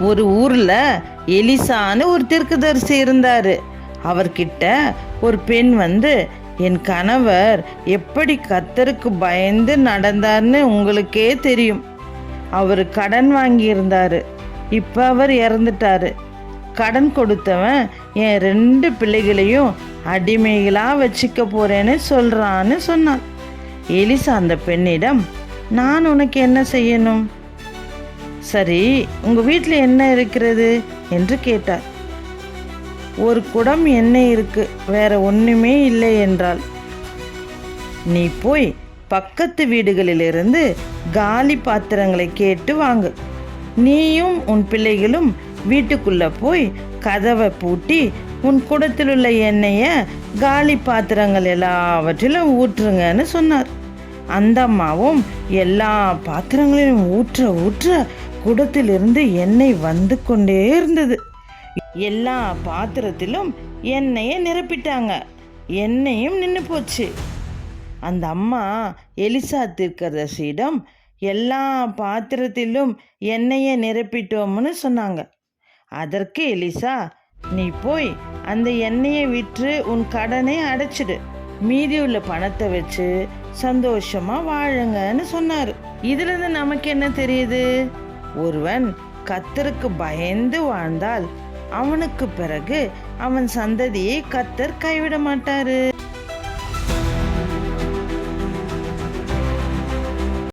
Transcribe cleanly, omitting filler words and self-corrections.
ஒரு ஊர்ல எலிசான்னு ஒரு தீர்க்கதரிசி இருந்தாரு. அவர்கிட்ட ஒரு பெண் வந்து, என் கணவர் எப்படி கர்த்தருக்கு பயந்து நடந்தார்னு உங்களுக்கே தெரியும். அவர் கடன் வாங்கியிருந்தாரு. இப்ப அவர் இறந்துட்டாரு. கடன் கொடுத்தவன் என் 2 பிள்ளைகளையும் அடிமைகளா வச்சுக்க போறேன்னு சொல்றான்னு சொன்னான். எலிசா அந்த பெண்ணிடம், நான் உனக்கு என்ன செய்யணும்? சரி, உங்க வீட்டில் என்ன இருக்கிறது என்று கேட்டார். ஒரு குடம் எண்ணெய் இருக்கு, வேற ஒண்ணுமே இல்லை என்றாள். நீ போய் பக்கத்து வீடுகளிலிருந்து காலி பாத்திரங்களை கேட்டு வாங்கு. நீயும் உன் பிள்ளைகளும் வீட்டுக்குள்ள போய் கதவை பூட்டி உன் குடத்தில் உள்ள எண்ணெய காலி பாத்திரங்கள் எல்லாவற்றிலும் ஊற்றுங்கன்னு சொன்னார். அந்த அம்மாவும் எல்லா பாத்திரங்களையும் ஊற்ற ஊற்ற குடத்திலிருந்து எண்ணெய் வந்து கொண்டே இருந்தது. எல்லா பாத்திரத்திலும் எண்ணெயை நிரப்பிட்டாங்க. எண்ணெயும் நின்று போச்சு. அந்த அம்மா எலிசா தீர்க்கதரிசியிடம், எல்லா பாத்திரத்திலும் எண்ணெயை நிரப்பிட்டோம்னு சொன்னாங்க. அதற்கு எலிசா, நீ போய் அந்த எண்ணெயை விற்று உன் கடனை அடைச்சிடு, மீதி உள்ள பணத்தை வச்சு சந்தோஷமா வாழுங்கன்னு சொன்னார். இதுல இருந்து நமக்கு என்ன தெரியுது? ஒருவன் கர்த்தருக்கு பயந்து வாழ்ந்தால் அவனுக்கு பிறகு அவன் சந்ததியை கர்த்தர் கைவிட மாட்டாரு.